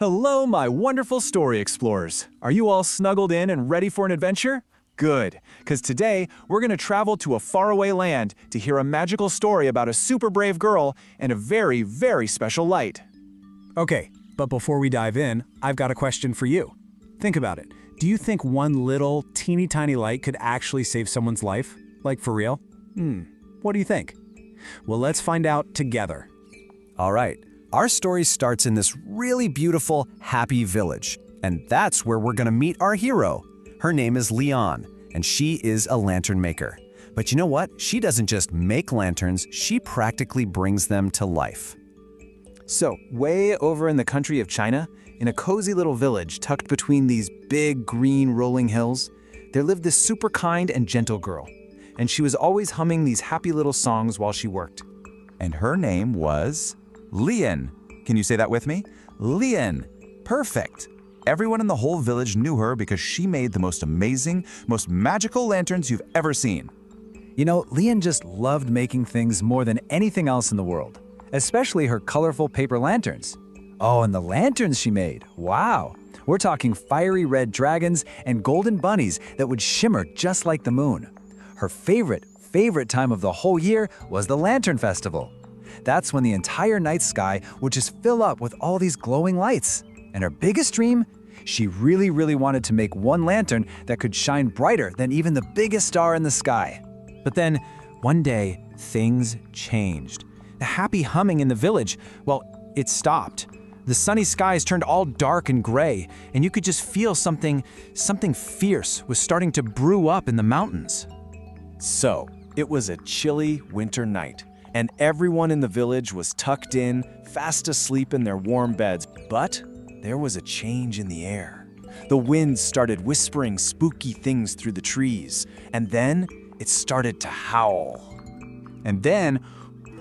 Hello, my wonderful story explorers. Are you all snuggled in and ready for an adventure? Good, because today we're going to travel to a faraway land to hear a magical story about a super brave girl and a very, very special light. Okay, but before we dive in, I've got a question for you. Think about it. Do you think one little, teeny tiny light could actually save someone's life? Like for real? What do you think? Well, let's find out together. All right, our story starts in this really beautiful, happy village. And that's where we're gonna meet our hero. Her name is Leon, and she is a lantern maker. But you know what? She doesn't just make lanterns, she practically brings them to life. So, way over in the country of China, in a cozy little village tucked between these big green rolling hills, there lived this super kind and gentle girl. And she was always humming these happy little songs while she worked. And her name was Leon. Can you say that with me? Leon. Perfect. Everyone in the whole village knew her because she made the most amazing, most magical lanterns you've ever seen. You know, Leon just loved making things more than anything else in the world, especially her colorful paper lanterns. Oh, and the lanterns she made, wow! We're talking fiery red dragons and golden bunnies that would shimmer just like the moon. Her favorite time of the whole year was the Lantern Festival. That's when the entire night sky would just fill up with all these glowing lights. And her biggest dream? She really wanted to make one lantern that could shine brighter than even the biggest star in the sky. But then, one day, things changed. The happy humming in the village, well, it stopped. The sunny skies turned all dark and gray, and you could just feel something fierce was starting to brew up in the mountains. So, it was a chilly winter night, and everyone in the village was tucked in, fast asleep in their warm beds. But there was a change in the air. The wind started whispering spooky things through the trees, and then it started to howl. And then,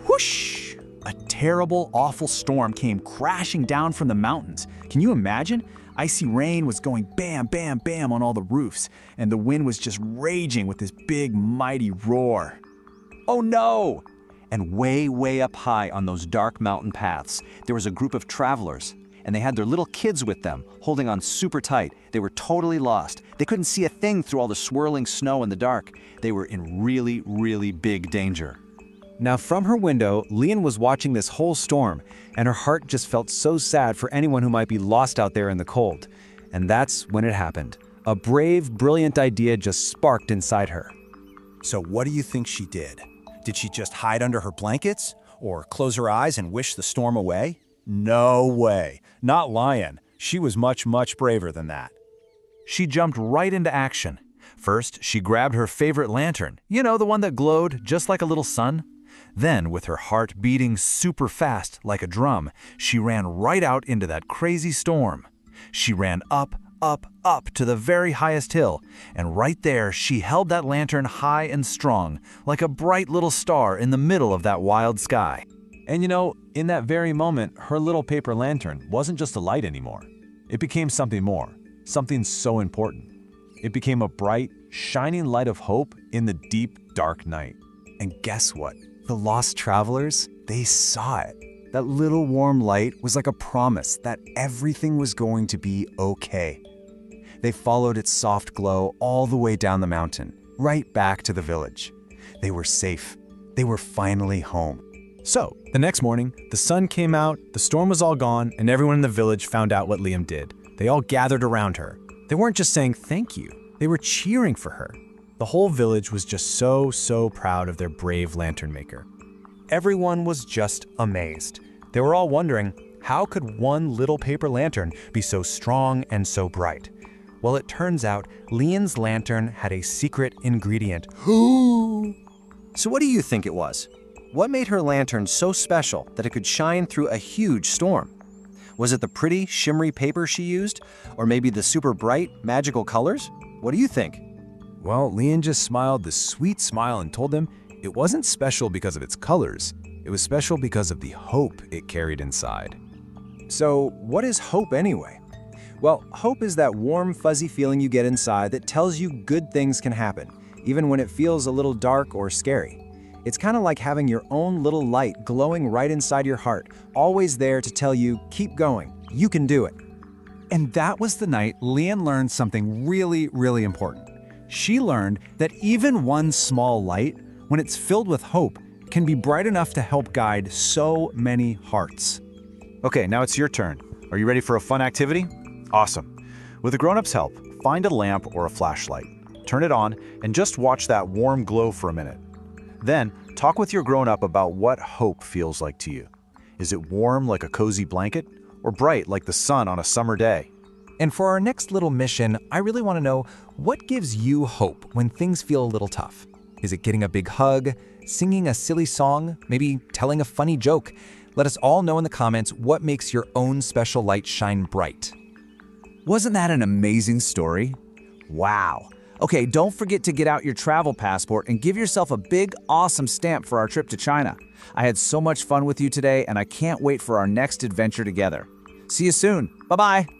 whoosh! A terrible, awful storm came crashing down from the mountains. Can you imagine? Icy rain was going bam, bam, bam on all the roofs, and the wind was just raging with this big, mighty roar. Oh no! And way up high on those dark mountain paths, there was a group of travelers, and they had their little kids with them, holding on super tight. They were totally lost. They couldn't see a thing through all the swirling snow in the dark. They were in really big danger. Now, from her window, Leon was watching this whole storm, and her heart just felt so sad for anyone who might be lost out there in the cold. And that's when it happened. A brave, brilliant idea just sparked inside her. So what do you think she did? Did she just hide under her blankets? Or close her eyes and wish the storm away? No way. Not Lion. She was much braver than that. She jumped right into action. First, she grabbed her favorite lantern, you know, the one that glowed just like a little sun. Then, with her heart beating super fast like a drum, she ran right out into that crazy storm. She ran up to the very highest hill, and right there she held that lantern high and strong, like a bright little star in the middle of that wild sky. And you know, in that very moment, her little paper lantern wasn't just a light anymore. It became something more, something so important. It became a bright, shining light of hope in the deep, dark night. And guess what? The lost travelers, they saw it. That little warm light was like a promise that everything was going to be okay. They followed its soft glow all the way down the mountain, right back to the village. They were safe. They were finally home. So, the next morning, the sun came out, the storm was all gone, and everyone in the village found out what Liam did. They all gathered around her. They weren't just saying thank you, they were cheering for her. The whole village was just so proud of their brave lantern maker. Everyone was just amazed. They were all wondering, how could one little paper lantern be so strong and so bright? Well, it turns out Leon's lantern had a secret ingredient. So what do you think it was? What made her lantern so special that it could shine through a huge storm? Was it the pretty, shimmery paper she used? Or maybe the super bright, magical colors? What do you think? Well, Leon just smiled this sweet smile and told them it wasn't special because of its colors. It was special because of the hope it carried inside. So, what is hope anyway? Well, hope is that warm, fuzzy feeling you get inside that tells you good things can happen, even when it feels a little dark or scary. It's kind of like having your own little light glowing right inside your heart, always there to tell you, keep going, you can do it. And that was the night Lian learned something really, really important. She learned that even one small light, when it's filled with hope, can be bright enough to help guide so many hearts. Okay, now it's your turn. Are you ready for a fun activity? Awesome. With a grown-up's help, find a lamp or a flashlight. Turn it on and just watch that warm glow for a minute. Then, talk with your grown-up about what hope feels like to you. Is it warm like a cozy blanket or bright like the sun on a summer day? And for our next little mission, I really want to know, what gives you hope when things feel a little tough? Is it getting a big hug, singing a silly song, maybe telling a funny joke? Let us all know in the comments what makes your own special light shine bright. Wasn't that an amazing story? Wow. Okay, don't forget to get out your travel passport and give yourself a big, awesome stamp for our trip to China. I had so much fun with you today, and I can't wait for our next adventure together. See you soon. Bye-bye.